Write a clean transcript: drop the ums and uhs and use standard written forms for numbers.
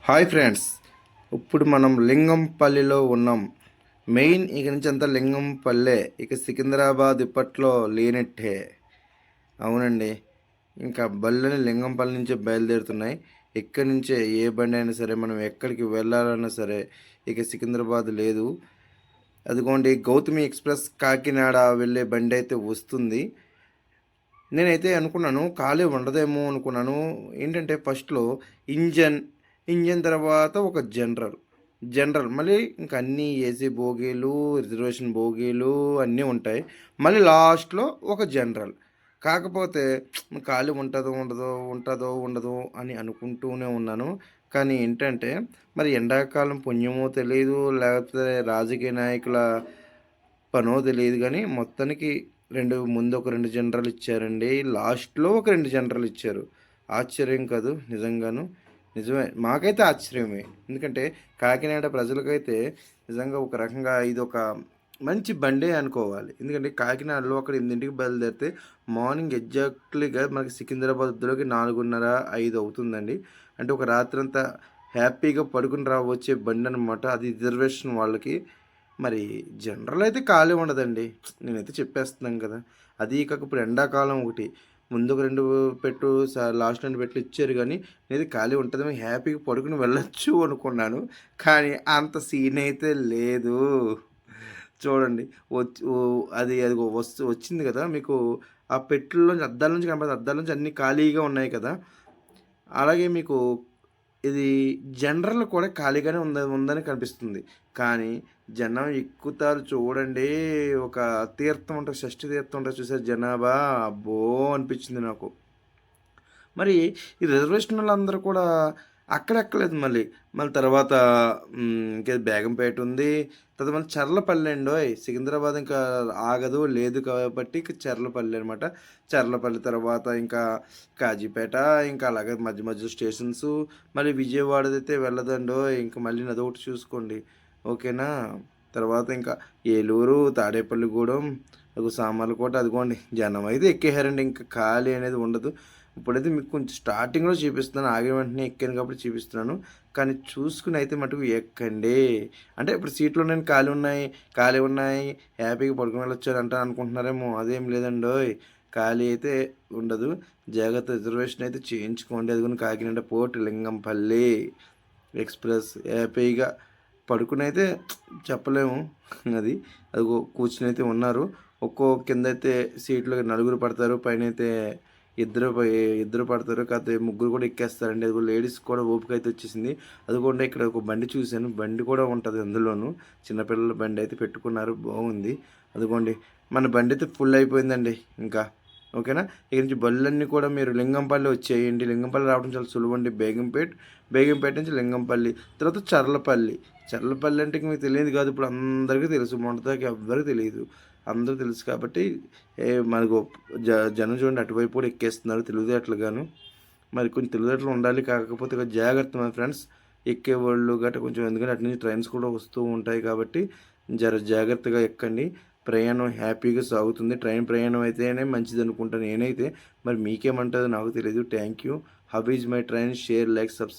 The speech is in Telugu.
హాయ్ ఫ్రెండ్స్, ఇప్పుడు మనం లింగంపల్లిలో ఉన్నాం. మెయిన్ ఇక నుంచి అంతా లింగంపల్లె. ఇక సికింద్రాబాద్ ఇప్పట్లో లేనట్టే. అవునండి, ఇంకా బళ్ళని లింగంపల్లి నుంచే బయలుదేరుతున్నాయి. ఇక్కడి నుంచే ఏ బండి అయినా సరే, మనం ఎక్కడికి వెళ్ళాలన్నా సరే ఇక సికింద్రాబాద్ లేదు. అదిగోండి, గౌతమి ఎక్స్ప్రెస్ కాకినాడ వెళ్ళే బండి అయితే వస్తుంది. నేనైతే అనుకున్నాను ఖాళీ ఉండదేమో అనుకున్నాను. ఏంటంటే ఫస్ట్లో ఇంజన్ ఇంజన్ తర్వాత ఒక జనరల్ మళ్ళీ ఇంక అన్నీ ఏసీ బోగీలు, రిజర్వేషన్ బోగీలు అన్నీ ఉంటాయి. మళ్ళీ లాస్ట్లో ఒక జనరల్. కాకపోతే ఖాళీ ఉంటుందో ఉండదో అని అనుకుంటూనే ఉన్నాను. కానీ ఏంటంటే మరి ఎండాకాలం పుణ్యమో తెలియదు, లేకపోతే రాజకీయ నాయకుల పనో తెలియదు కానీ మొత్తానికి ముందు ఒక 2 జనరల్ ఇచ్చారండి. లాస్ట్‌లో ఒక 2 జనరల్ ఇచ్చారు. ఆశ్చర్యం కాదు నిజంగాను. నిజమే. మాకైతే ఆశ్చర్యమే. ఎందుకంటే కాకినాడ ప్రజలకైతే నిజంగా ఒక రకంగా ఇదొక మంచి బండే అనుకోవాలి. ఎందుకంటే కాకినాడలో అక్కడ 8కి బయలుదేరితే మార్నింగ్ ఎగ్జాక్ట్‌లీగా మనకి సికింద్రాబాద్‌లోకి 4:30, 5 అవుతుందండి. అంటే ఒక రాత్రంతా హ్యాపీగా పడుకొని వచ్చే బండనమాట. అది రిజర్వేషన్ వాళ్ళకి. మరి జనరల్ అయితే ఖాళీ ఉండదండి. నేనైతే చెప్పేస్తున్నాను కదా! అది కాక ఇప్పుడు ఎండాకాలం ఒకటి. ముందు ఒక 2 పెట్టు లాస్ట్ 2 పెట్లు ఇచ్చారు గానీ, నేనైతే ఖాళీ ఉంటదేమో హ్యాపీగా పడుకొని వెళ్ళొచ్చు అనుకున్నాను. కానీ అంత సీన్ అయితే లేదు. చూడండి, అదిగో వచ్చింది కదా! మీకు ఆ పెట్టెల్లోంచి అద్దాల నుంచి కనపడదు. అద్దాల నుంచి అన్నీ ఖాళీగా ఉన్నాయి కదా! అలాగే మీకు ఇది జనరల్ కూడా ఖాళీగానే ఉందని కనిపిస్తుంది. కానీ జనం ఎక్కుతారు చూడండి. ఒక తీర్థం ఉంటది, షష్ఠి తీర్థం ఉంటది చూసారా జనాభా. అబ్బో! అనిపించింది నాకు. మరి ఈ రిజర్వేషనోళ్ళందరూ కూడా అక్కడెక్కలేదు మళ్ళీ. మళ్ళీ తర్వాత ఇంకేది బేగంపేట ఉంది. తర్వాత మళ్ళీ చర్లపల్లి అండోయ్! సికింద్రాబాద్ ఇంకా ఆగదు, లేదు కాబట్టి ఇక చర్లపల్లి అనమాట. చర్లపల్లి తర్వాత ఇంకా కాజీపేట, ఇంకా అలాగే మధ్య మధ్యలో స్టేషన్సు. మళ్ళీ విజయవాడదైతే వెళ్ళదండోయ్! ఇంక మళ్ళీ అదొకటి చూసుకోండి. ఓకేనా? తర్వాత ఇంకా ఏలూరు, తాడేపల్లిగూడెం, సామర్లకోట అదిగోండి జనం అయితే ఎక్కేసారండి. ఇంకా ఖాళీ అనేది ఉండదు. ఇప్పుడైతే మీకు కొంచెం స్టార్టింగ్‌లో చూపిస్తున్నాను. ఆగిన వెంటనే ఎక్కాను కాబట్టి చూపిస్తున్నాను. కానీ చూసుకొని అయితే మటుకు ఎక్కండి. అంటే ఇప్పుడు సీట్లు నేను ఖాళీ ఉన్నాయి, హ్యాపీగా పడుకొని వెళ్ళొచ్చు అంట అనుకుంటున్నారేమో. అదేం లేదండోయ్! ఖాళీ అయితే ఉండదు. జాగ్రత్త, రిజర్వేషన్ అయితే చేయించుకోండి. అదిగోని కాకినాడ పోర్ట్ లింగంపల్లి ఎక్స్‌ప్రెస్ హ్యాపీగా పడుకునైతే చెప్పలేము. అది అదిగో కూర్చునైతే ఉన్నారు. కిందైతే సీట్‌లో నలుగురు పడతారు. పైనైతే ఇద్దరు పడతారు. కాకపోతే ముగ్గురు కూడా ఎక్కేస్తారండి. అదిగో లేడీస్ కూడా ఓపిక అయితే వచ్చేసింది. అదిగోండి, ఇక్కడ ఒక బండి చూశాను. బండి కూడా ఉంటది అందులోను. చిన్నపిల్లల బండి అయితే పెట్టుకున్నారు. బాగుంది. అదిగోండి, మన బండి అయితే ఫుల్ అయిపోయిందండి ఇంకా. ఓకేనా? ఇక్కడి నుంచి బళ్ళన్నీ కూడా మీరు లింగంపల్లి వచ్చేయండి. లింగంపల్లి రావడం చాలా సులువండి. బేగంపేట నుంచి లింగంపల్లి, తర్వాత చర్లపల్లి అంటే మీకు తెలియదు కాదు. ఇప్పుడు అందరికీ తెలుసు. మొన్నటిదాకా ఎవ్వరికి తెలియదు. అందరూ తెలుసు కాబట్టి మనకు జనం చూడండి అటువైపు కూడా ఎక్కేస్తున్నారు తెలివితేటలుగాను. మరి కొంచెం తెలివితేటలు ఉండాలి. కాకపోతే ఇక జాగ్రత్త మన ఫ్రెండ్స్. ఎక్కేవాళ్ళు గట్రా కొంచెం, ఎందుకంటే అటు నుంచి ట్రైన్స్ కూడా వస్తూ ఉంటాయి కాబట్టి జాగ్రత్తగా ఎక్కండి. ప్రయాణం హ్యాపీగా సాగుతుంది. ట్రైన్ ప్రయాణం అయితేనే మంచిది అనుకుంటాను నేనైతే. మరి మీకేమంటుందో నాకు తెలియదు. Thank you. How is my train? Share, like, subscribe.